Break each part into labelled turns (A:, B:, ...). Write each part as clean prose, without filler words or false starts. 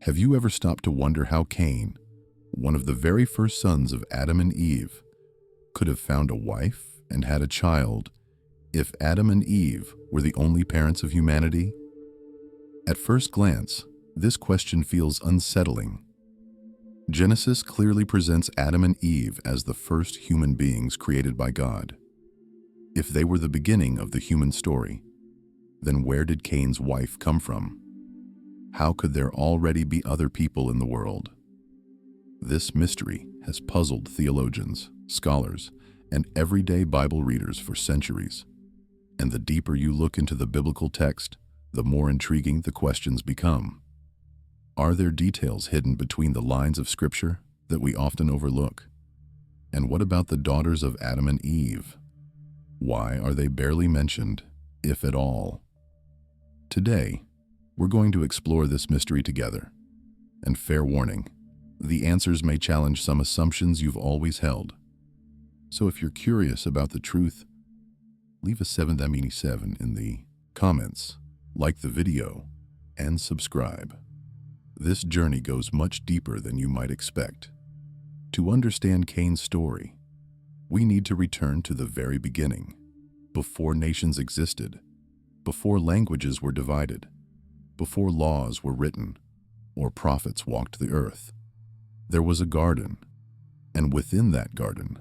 A: Have you ever stopped to wonder how Cain, one of the very first sons of Adam and Eve, could have found a wife and had a child if Adam and Eve were the only parents of humanity? At first glance, this question feels unsettling. Genesis clearly presents Adam and Eve as the first human beings created by God. If they were the beginning of the human story, then where did Cain's wife come from? How could there already be other people in the world? This mystery has puzzled theologians, scholars, and everyday Bible readers for centuries. And the deeper you look into the biblical text, the more intriguing the questions become. Are there details hidden between the lines of Scripture that we often overlook? And what about the daughters of Adam and Eve? Why are they barely mentioned, if at all? Today, we're going to explore this mystery together. And fair warning, the answers may challenge some assumptions you've always held. So if you're curious about the truth, leave a 777 in the comments, like the video, and subscribe. This journey goes much deeper than you might expect. To understand Cain's story, we need to return to the very beginning, before nations existed, before languages were divided, before laws were written, or prophets walked the earth. There was a garden, and within that garden,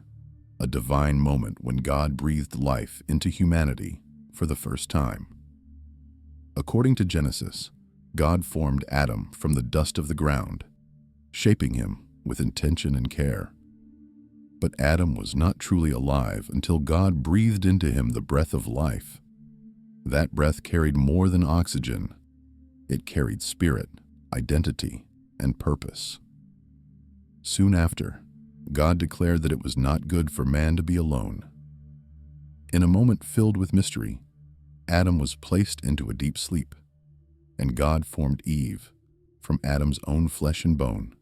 A: a divine moment when God breathed life into humanity for the first time. According to Genesis, God formed Adam from the dust of the ground, shaping him with intention and care. But Adam was not truly alive until God breathed into him the breath of life. That breath carried more than oxygen. It carried spirit, identity, and purpose. Soon after, God declared that it was not good for man to be alone. In a moment filled with mystery, Adam was placed into a deep sleep, and God formed Eve from Adam's own flesh and bone.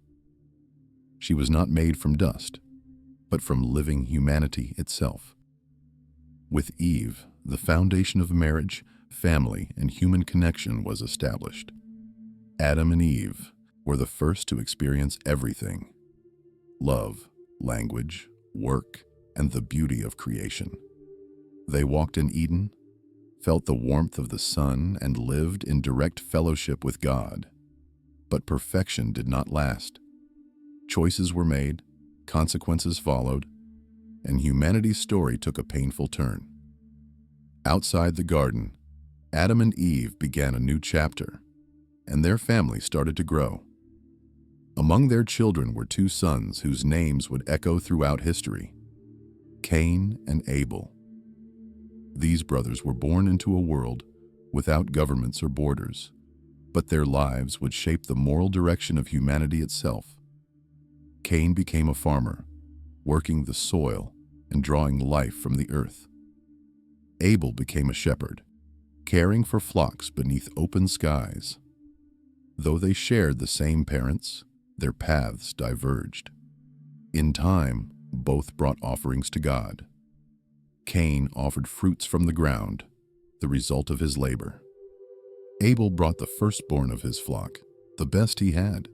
A: She was not made from dust, but from living humanity itself. With Eve, the foundation of marriage, family, and human connection was established. Adam and Eve were the first to experience everything: love, language, work, and the beauty of creation. They walked in Eden, felt the warmth of the sun, and lived in direct fellowship with God. But perfection did not last. Choices were made, consequences followed, and humanity's story took a painful turn. Outside the garden, Adam and Eve began a new chapter, and their family started to grow. Among their children were two sons whose names would echo throughout history: Cain and Abel. These brothers were born into a world without governments or borders, but their lives would shape the moral direction of humanity itself. Cain became a farmer, working the soil and drawing life from the earth. Abel became a shepherd, caring for flocks beneath open skies. Though they shared the same parents, their paths diverged. In time, both brought offerings to God. Cain offered fruits from the ground, the result of his labor. Abel brought the firstborn of his flock, the best he had.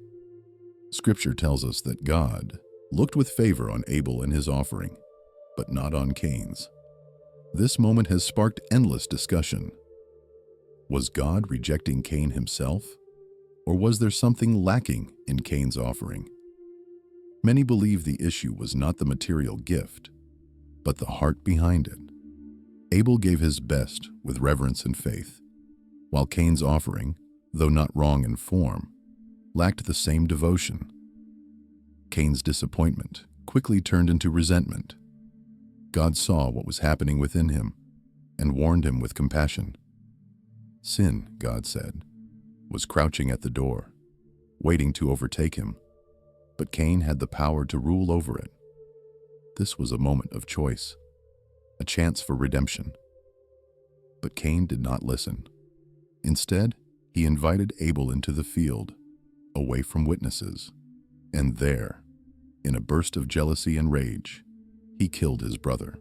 A: Scripture tells us that God looked with favor on Abel and his offering, but not on Cain's. This moment has sparked endless discussion. Was God rejecting Cain himself? Or was there something lacking in Cain's offering? Many believe the issue was not the material gift, but the heart behind it. Abel gave his best with reverence and faith, while Cain's offering, though not wrong in form, lacked the same devotion. Cain's disappointment quickly turned into resentment. God saw what was happening within him and warned him with compassion. Sin, God said, was crouching at the door, waiting to overtake him, but Cain had the power to rule over it. This was a moment of choice, a chance for redemption. But Cain did not listen. Instead, he invited Abel into the field, away from witnesses, and there, in a burst of jealousy and rage, he killed his brother.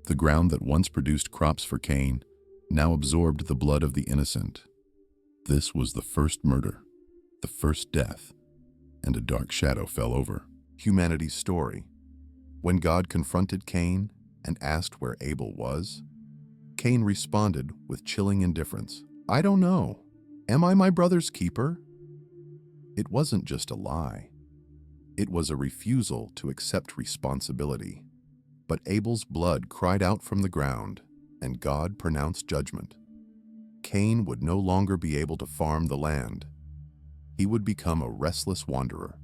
A: The ground that once produced crops for Cain now absorbed the blood of the innocent. This was the first murder, the first death, and a dark shadow fell over humanity's story. When God confronted Cain and asked where Abel was, Cain responded with chilling indifference. "I don't know. Am I my brother's keeper?" It wasn't just a lie. It was a refusal to accept responsibility. But Abel's blood cried out from the ground, and God pronounced judgment. Cain would no longer be able to farm the land. He would become a restless wanderer,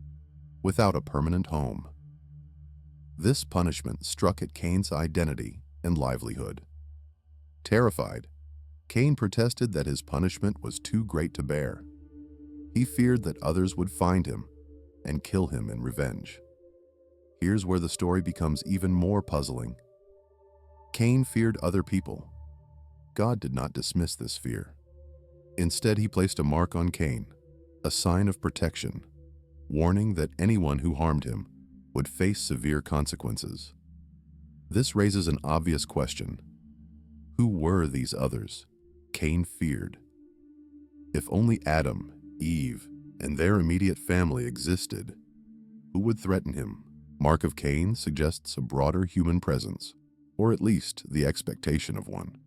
A: without a permanent home. This punishment struck at Cain's identity and livelihood. Terrified, Cain protested that his punishment was too great to bear. He feared that others would find him and kill him in revenge. Here's where the story becomes even more puzzling. Cain feared other people. God did not dismiss this fear. Instead, he placed a mark on Cain, a sign of protection, warning that anyone who harmed him would face severe consequences. This raises an obvious question. Who were these others Cain feared? If only Adam, Eve, and their immediate family existed, who would threaten him? Mark of Cain suggests a broader human presence, or at least the expectation of one.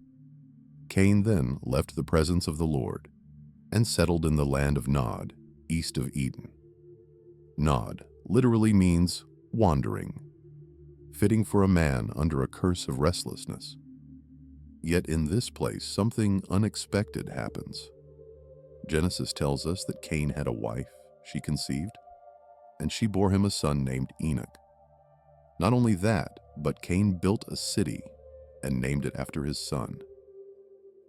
A: Cain then left the presence of the Lord and settled in the land of Nod, east of Eden. Nod literally means wandering, fitting for a man under a curse of restlessness. Yet in this place, something unexpected happens. Genesis tells us that Cain had a wife she conceived, and she bore him a son named Enoch. Not only that, but Cain built a city and named it after his son.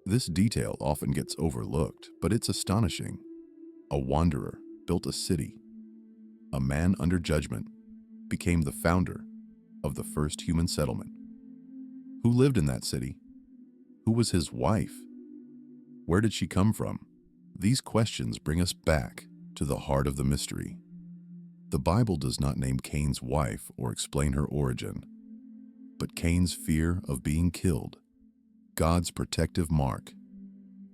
A: This detail often gets overlooked, but it's astonishing. A wanderer built a city. A man under judgment became the founder of the first human settlement. Who lived in that city? Who was his wife? Where did she come from? These questions bring us back to the heart of the mystery. The Bible does not name Cain's wife or explain her origin, but Cain's fear of being killed, God's protective mark,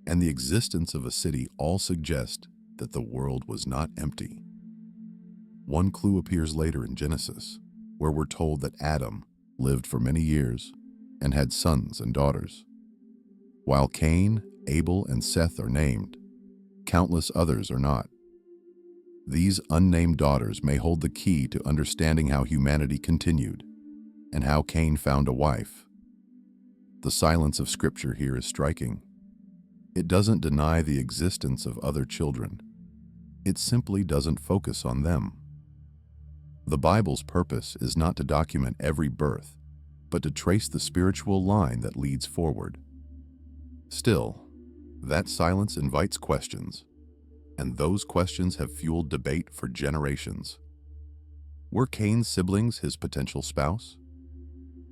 A: and the existence of a city all suggest that the world was not empty. One clue appears later in Genesis, where we're told that Adam lived for many years and had sons and daughters. While Cain, Abel, and Seth are named, countless others are not. These unnamed daughters may hold the key to understanding how humanity continued and how Cain found a wife. The silence of Scripture here is striking. It doesn't deny the existence of other children. It simply doesn't focus on them. The Bible's purpose is not to document every birth, but to trace the spiritual line that leads forward. Still, that silence invites questions, and those questions have fueled debate for generations. Were Cain's siblings his potential spouse?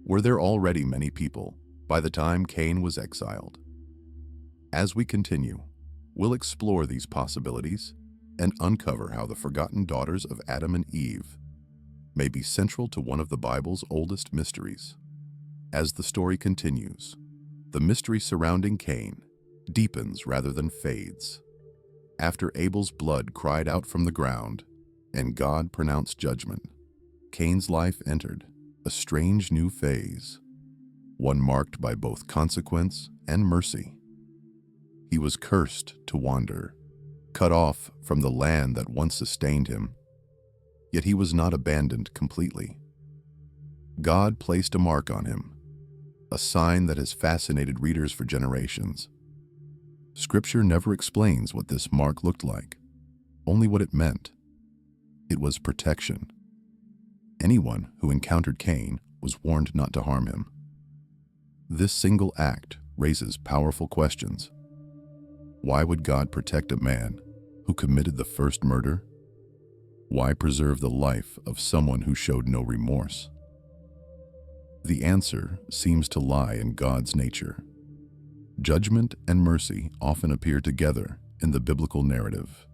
A: Were there already many people by the time Cain was exiled? As we continue, we'll explore these possibilities and uncover how the forgotten daughters of Adam and Eve may be central to one of the Bible's oldest mysteries. As the story continues, the mystery surrounding Cain deepens rather than fades. After Abel's blood cried out from the ground and God pronounced judgment, Cain's life entered a strange new phase, one marked by both consequence and mercy. He was cursed to wander, cut off from the land that once sustained him, yet he was not abandoned completely. God placed a mark on him, a sign that has fascinated readers for generations. Scripture never explains what this mark looked like, only what it meant. It was protection. Anyone who encountered Cain was warned not to harm him. This single act raises powerful questions. Why would God protect a man who committed the first murder? Why preserve the life of someone who showed no remorse? The answer seems to lie in God's nature. Judgment and mercy often appear together in the biblical narrative.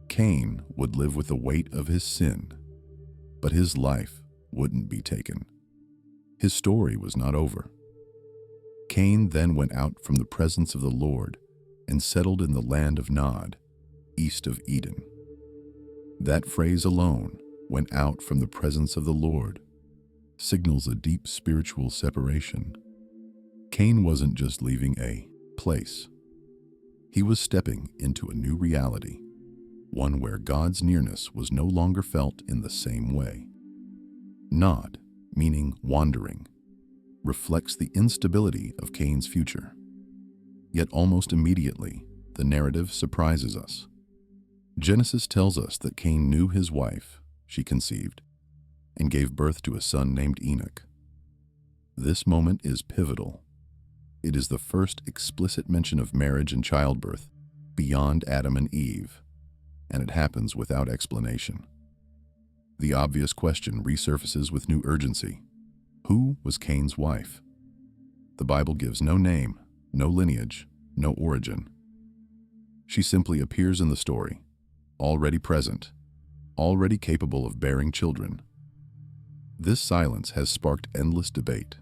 A: Cain would live with the weight of his sin, but his life wouldn't be taken. His story was not over. Cain then went out from the presence of the Lord and settled in the land of Nod, east of Eden. That phrase alone, "went out from the presence of the Lord," signals a deep spiritual separation. Cain wasn't just leaving a place. He was stepping into a new reality, one where God's nearness was no longer felt in the same way. Nod, meaning wandering, reflects the instability of Cain's future. Yet almost immediately, the narrative surprises us. Genesis tells us that Cain knew his wife, she conceived, and gave birth to a son named Enoch. This moment is pivotal. It is the first explicit mention of marriage and childbirth beyond Adam and Eve, and it happens without explanation. The obvious question resurfaces with new urgency. Who was Cain's wife? The Bible gives no name, no lineage, no origin. She simply appears in the story, already present, already capable of bearing children. This silence has sparked endless debate.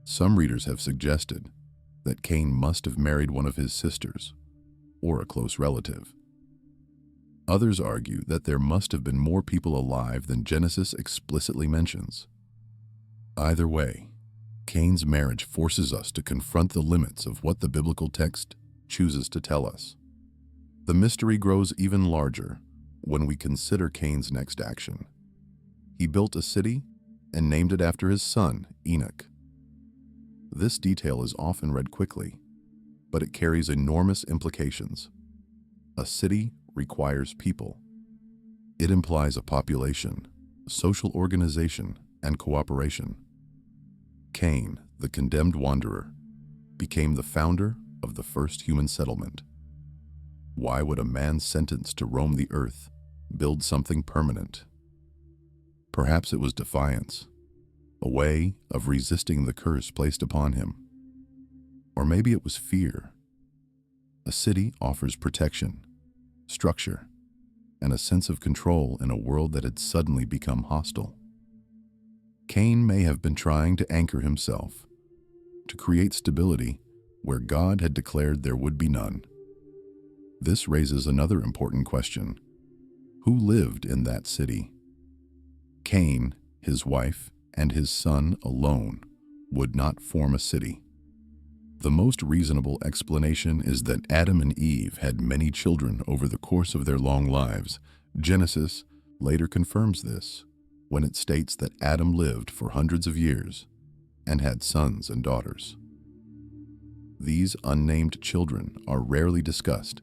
A: Some readers have suggested that Cain must have married one of his sisters, or a close relative. Others argue that there must have been more people alive than Genesis explicitly mentions. Either way, Cain's marriage forces us to confront the limits of what the biblical text chooses to tell us. The mystery grows even larger when we consider Cain's next action. He built a city and named it after his son, Enoch. This detail is often read quickly, but it carries enormous implications. A city requires people. It implies a population, social organization, and cooperation. Cain, the condemned wanderer, became the founder of the first human settlement. Why would a man sentenced to roam the earth build something permanent? Perhaps it was defiance, a way of resisting the curse placed upon him. Or maybe it was fear. A city offers protection, structure, and a sense of control in a world that had suddenly become hostile. Cain may have been trying to anchor himself, to create stability where God had declared there would be none. This raises another important question. Who lived in that city? Cain, his wife, and his son alone would not form a city. The most reasonable explanation is that Adam and Eve had many children over the course of their long lives. Genesis later confirms this when it states that Adam lived for hundreds of years and had sons and daughters. These unnamed children are rarely discussed,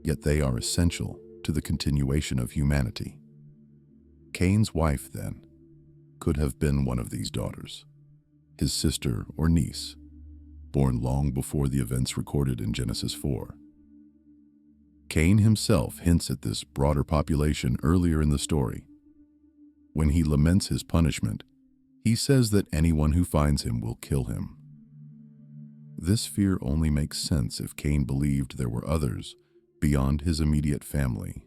A: yet they are essential to the continuation of humanity. Cain's wife, then, could have been one of these daughters, his sister or niece, born long before the events recorded in Genesis 4. Cain himself hints at this broader population earlier in the story. When he laments his punishment, he says that anyone who finds him will kill him. This fear only makes sense if Cain believed there were others beyond his immediate family.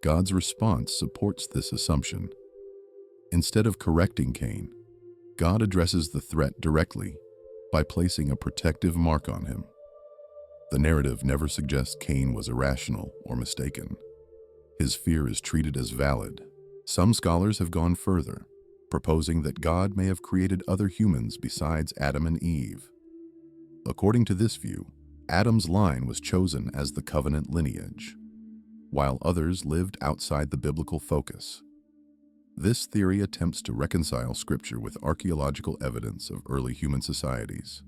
A: God's response supports this assumption. Instead of correcting Cain, God addresses the threat directly by placing a protective mark on him. The narrative never suggests Cain was irrational or mistaken. His fear is treated as valid. Some scholars have gone further, proposing that God may have created other humans besides Adam and Eve. According to this view, Adam's line was chosen as the covenant lineage, while others lived outside the biblical focus. This theory attempts to reconcile Scripture with archaeological evidence of early human societies.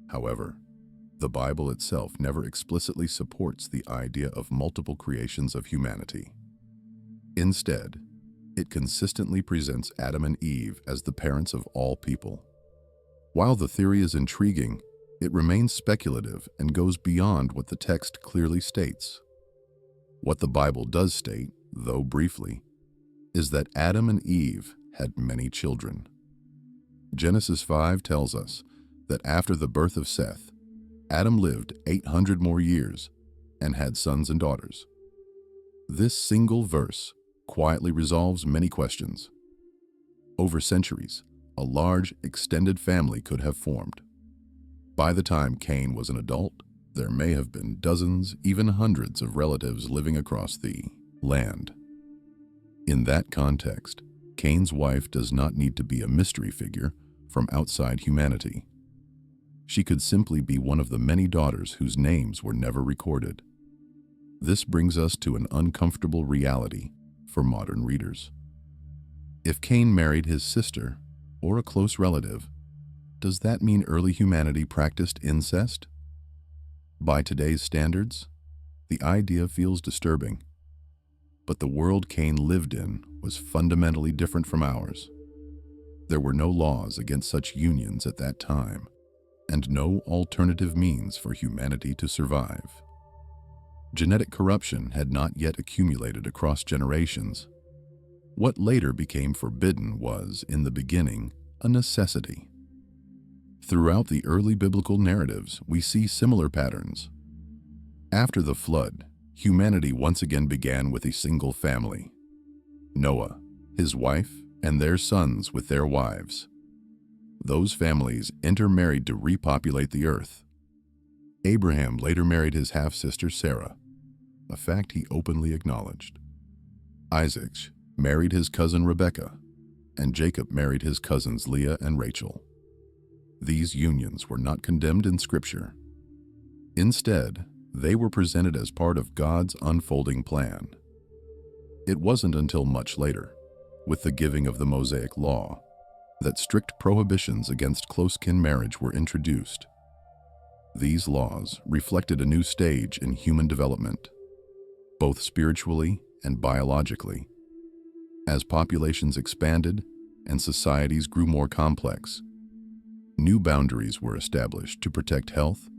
A: However, the Bible itself never explicitly supports the idea of multiple creations of humanity. Instead, it consistently presents Adam and Eve as the parents of all people. While the theory is intriguing, it remains speculative and goes beyond what the text clearly states. What the Bible does state, though briefly, is that Adam and Eve had many children. Genesis 5 tells us that after the birth of Seth, Adam lived 800 more years and had sons and daughters. This single verse quietly resolves many questions. Over centuries, a large, extended family could have formed. By the time Cain was an adult, There may have been dozens, even hundreds of relatives living across the land. In that context, Cain's wife does not need to be a mystery figure from outside humanity. She could simply be one of the many daughters whose names were never recorded. This brings us to an uncomfortable reality for modern readers. If Cain married his sister or a close relative, does that mean early humanity practiced incest? By today's standards, the idea feels disturbing. But the world Cain lived in was fundamentally different from ours. There were no laws against such unions at that time, and no alternative means for humanity to survive. Genetic corruption had not yet accumulated across generations. What later became forbidden was, in the beginning, a necessity. Throughout the early biblical narratives, we see similar patterns. After the flood, humanity once again began with a single family: Noah, his wife, and their sons with their wives. Those families intermarried to repopulate the earth. Abraham later married his half-sister Sarah, a fact he openly acknowledged. Isaac married his cousin Rebekah, and Jacob married his cousins Leah and Rachel. These unions were not condemned in Scripture. Instead, they were presented as part of God's unfolding plan. It wasn't until much later, with the giving of the Mosaic Law, that strict prohibitions against close-kin marriage were introduced. These laws reflected a new stage in human development, both spiritually and biologically. As populations expanded and societies grew more complex, new boundaries were established to protect health,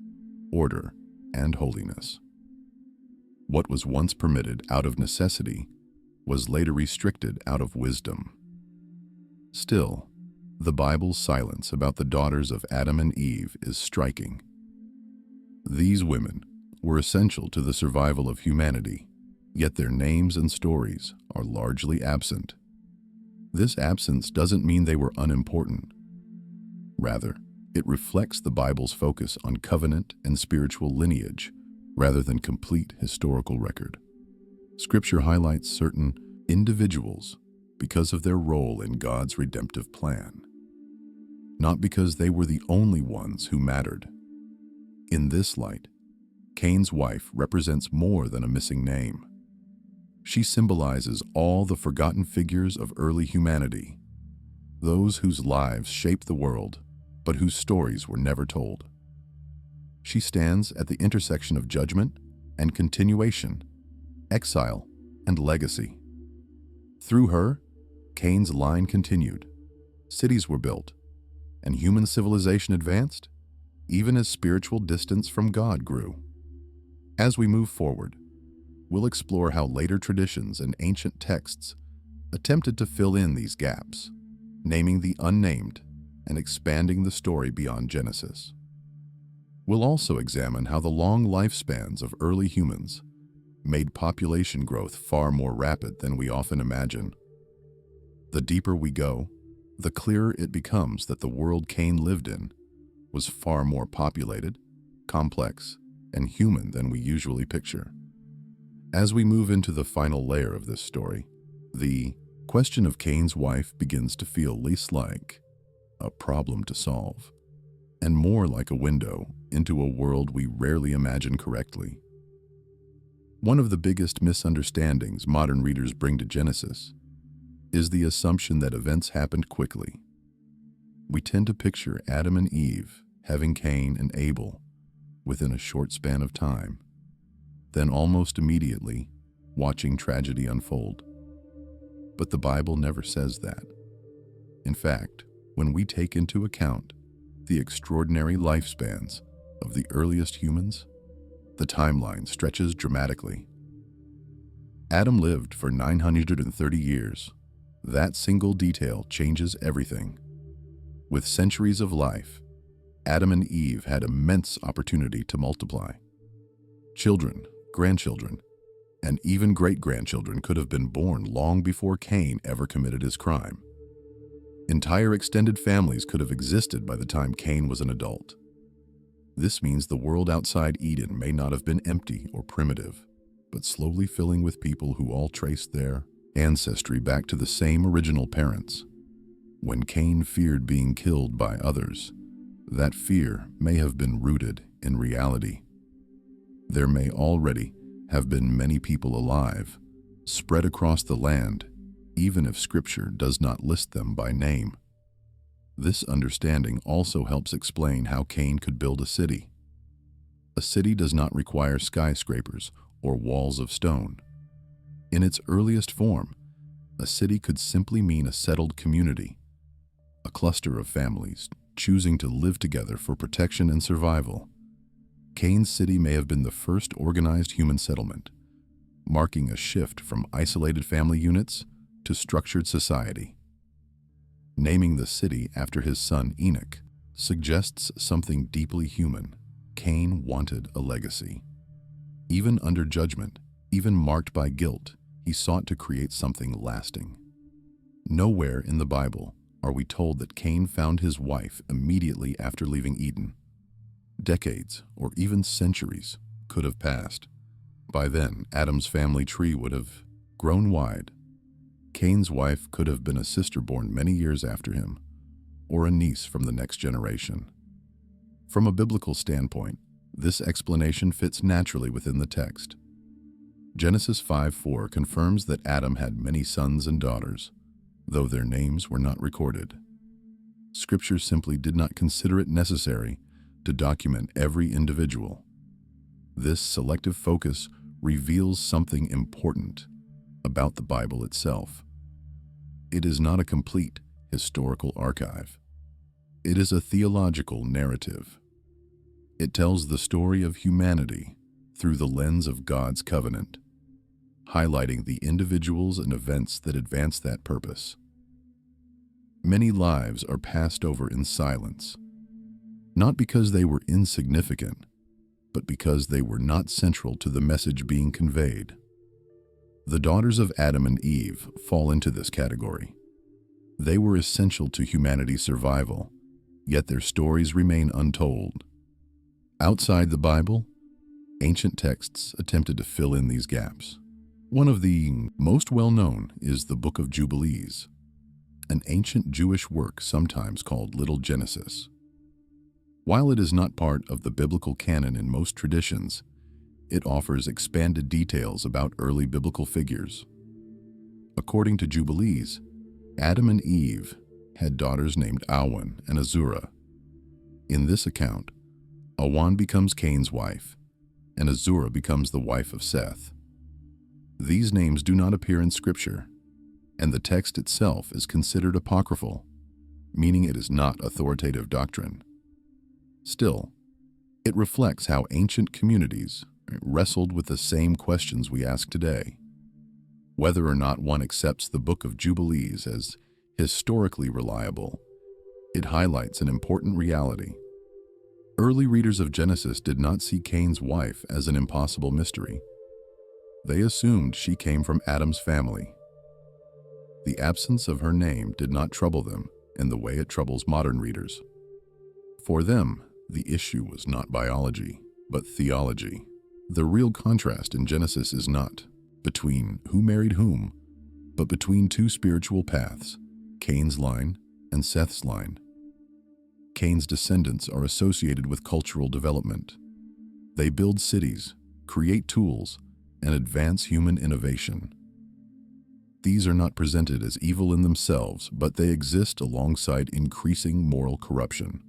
A: order, and holiness. What was once permitted out of necessity was later restricted out of wisdom. Still, the Bible's silence about the daughters of Adam and Eve is striking. These women were essential to the survival of humanity, yet their names and stories are largely absent. This absence doesn't mean they were unimportant. Rather, it reflects the Bible's focus on covenant and spiritual lineage rather than complete historical record. Scripture highlights certain individuals because of their role in God's redemptive plan, not because they were the only ones who mattered. In this light, Cain's wife represents more than a missing name. She symbolizes all the forgotten figures of early humanity, those whose lives shaped the world, but whose stories were never told. She stands at the intersection of judgment and continuation, exile and legacy. Through her, Cain's line continued, cities were built, and human civilization advanced, even as spiritual distance from God grew. As we move forward, we'll explore how later traditions and ancient texts attempted to fill in these gaps, naming the unnamed and expanding the story beyond Genesis. We'll also examine how the long lifespans of early humans made population growth far more rapid than we often imagine. The deeper we go, the clearer it becomes that the world Cain lived in was far more populated, complex, and human than we usually picture. As we move into the final layer of this story, the question of Cain's wife begins to feel less like a problem to solve, and more like a window into a world we rarely imagine correctly. One of the biggest misunderstandings modern readers bring to Genesis is the assumption that events happened quickly. We tend to picture Adam and Eve having Cain and Abel within a short span of time, then almost immediately watching tragedy unfold. But the Bible never says that. In fact, when we take into account the extraordinary lifespans of the earliest humans, the timeline stretches dramatically. Adam lived for 930 years. That single detail changes everything. With centuries of life, Adam and Eve had immense opportunity to multiply. Children, grandchildren, and even great-grandchildren could have been born long before Cain ever committed his crime. Entire extended families could have existed by the time Cain was an adult. This means the world outside Eden may not have been empty or primitive, but slowly filling with people who all traced their ancestry back to the same original parents. When Cain feared being killed by others, that fear may have been rooted in reality. There may already have been many people alive, spread across the land, even if Scripture does not list them by name. This understanding also helps explain how Cain could build a city. A city does not require skyscrapers or walls of stone. In its earliest form, a city could simply mean a settled community, a cluster of families choosing to live together for protection and survival. Cain's city may have been the first organized human settlement, marking a shift from isolated family units to structured society. Naming the city after his son Enoch suggests something deeply human. Cain wanted a legacy. Even under judgment, even marked by guilt, he sought to create something lasting. Nowhere in the Bible are we told that Cain found his wife immediately after leaving Eden. Decades, or even centuries, could have passed. By then, Adam's family tree would have grown wide. Cain's wife could have been a sister born many years after him, or a niece from the next generation. From a biblical standpoint, this explanation fits naturally within the text. Genesis 5:4 confirms that Adam had many sons and daughters, though their names were not recorded. Scripture simply did not consider it necessary to document every individual. This selective focus reveals something important about the Bible itself. It is not a complete historical archive. It is a theological narrative. It tells the story of humanity through the lens of God's covenant, highlighting the individuals and events that advance that purpose. Many lives are passed over in silence, not because they were insignificant, but because they were not central to the message being conveyed. The daughters of Adam and Eve fall into this category. They were essential to humanity's survival, yet their stories remain untold. Outside the Bible, ancient texts attempted to fill in these gaps. One of the most well-known is the Book of Jubilees, an ancient Jewish work sometimes called Little Genesis. While it is not part of the biblical canon in most traditions, it offers expanded details about early biblical figures. According to Jubilees, Adam and Eve had daughters named Awan and Azurah. In this account, Awan becomes Cain's wife, and Azurah becomes the wife of Seth. These names do not appear in Scripture, and the text itself is considered apocryphal, meaning it is not authoritative doctrine. Still, it reflects how ancient communities wrestled with the same questions we ask today. Whether or not one accepts the Book of Jubilees as historically reliable, it highlights an important reality. Early readers of Genesis did not see Cain's wife as an impossible mystery. They assumed she came from Adam's family. The absence of her name did not trouble them in the way it troubles modern readers. For them, the issue was not biology, but theology. The real contrast in Genesis is not between who married whom, but between two spiritual paths, Cain's line and Seth's line. Cain's descendants are associated with cultural development. They build cities, create tools, and advance human innovation. These are not presented as evil in themselves, but they exist alongside increasing moral corruption.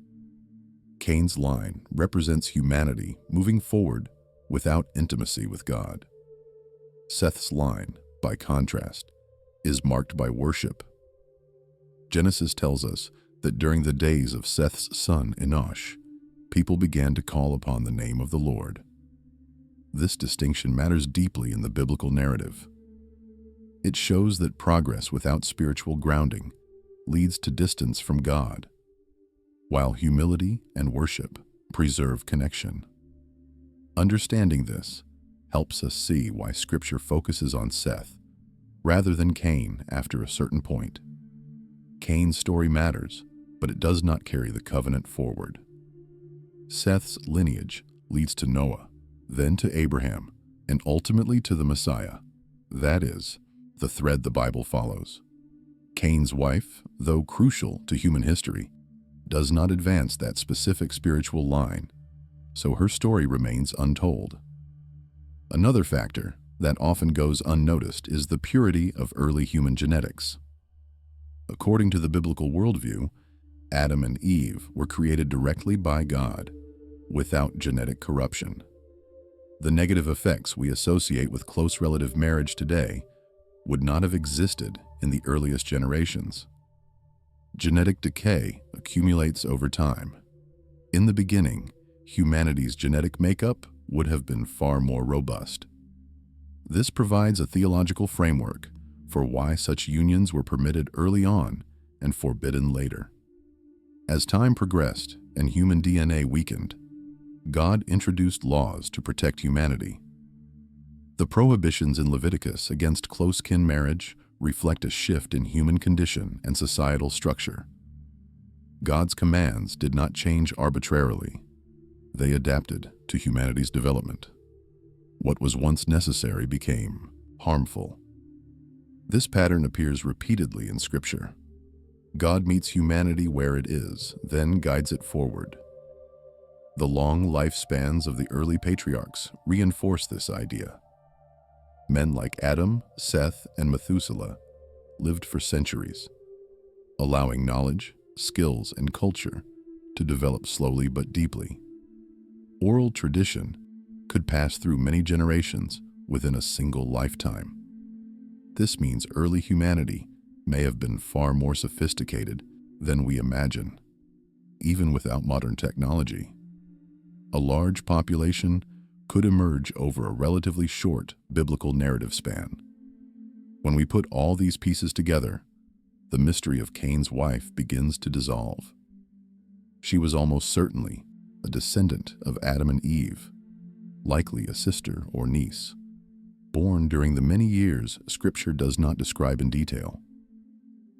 A: Cain's line represents humanity moving forward without intimacy with God. Seth's line, by contrast, is marked by worship. Genesis tells us that during the days of Seth's son Enosh, people began to call upon the name of the Lord. This distinction matters deeply in the biblical narrative. It shows that progress without spiritual grounding leads to distance from God, while humility and worship preserve connection. Understanding this helps us see why Scripture focuses on Seth rather than Cain after a certain point. Cain's story matters, but it does not carry the covenant forward. Seth's lineage leads to Noah, then to Abraham, and ultimately to the Messiah. That is, the thread the Bible follows. Cain's wife, though crucial to human history, does not advance that specific spiritual line, so her story remains untold. Another factor that often goes unnoticed is the purity of early human genetics. According to the biblical worldview, Adam and Eve were created directly by God, without genetic corruption. The negative effects we associate with close relative marriage today would not have existed in the earliest generations. Genetic decay accumulates over time. In the beginning, humanity's genetic makeup would have been far more robust. This provides a theological framework for why such unions were permitted early on and forbidden later. As time progressed and human DNA weakened, God introduced laws to protect humanity. The prohibitions in Leviticus against close-kin marriage reflect a shift in human condition and societal structure. God's commands did not change arbitrarily. They adapted to humanity's development. What was once necessary became harmful. This pattern appears repeatedly in Scripture. God meets humanity where it is, then guides it forward. The long lifespans of the early patriarchs reinforce this idea. Men like Adam, Seth, and Methuselah lived for centuries, allowing knowledge, skills, and culture to develop slowly but deeply. Oral tradition could pass through many generations within a single lifetime. This means early humanity may have been far more sophisticated than we imagine. Even without modern technology, a large population could emerge over a relatively short biblical narrative span. When we put all these pieces together, the mystery of Cain's wife begins to dissolve. She was almost certainly a descendant of Adam and Eve, likely a sister or niece, born during the many years Scripture does not describe in detail.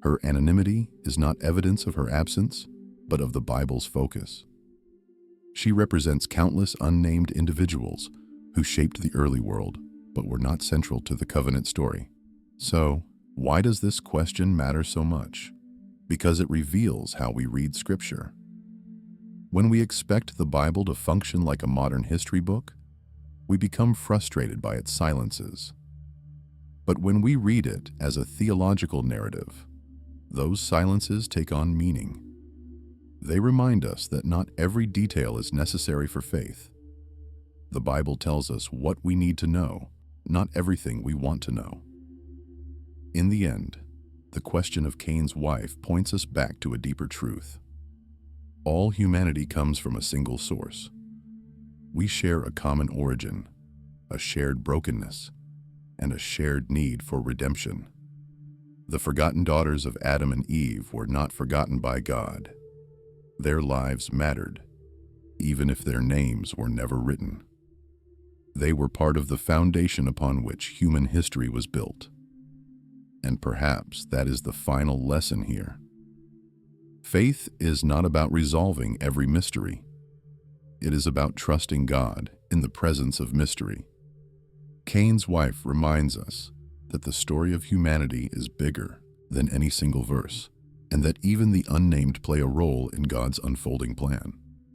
A: Her anonymity is not evidence of her absence, but of the Bible's focus. She represents countless unnamed individuals who shaped the early world, but were not central to the covenant story. So, why does this question matter so much? Because it reveals how we read Scripture. When we expect the Bible to function like a modern history book, we become frustrated by its silences. But when we read it as a theological narrative, those silences take on meaning. They remind us that not every detail is necessary for faith. The Bible tells us what we need to know, not everything we want to know. In the end, the question of Cain's wife points us back to a deeper truth. All humanity comes from a single source. We share a common origin, a shared brokenness, and a shared need for redemption. The forgotten daughters of Adam and Eve were not forgotten by God. Their lives mattered, even if their names were never written. They were part of the foundation upon which human history was built. And perhaps that is the final lesson here. Faith is not about resolving every mystery. It is about trusting God in the presence of mystery. Cain's wife reminds us that the story of humanity is bigger than any single verse, and that even the unnamed play a role in God's unfolding plan.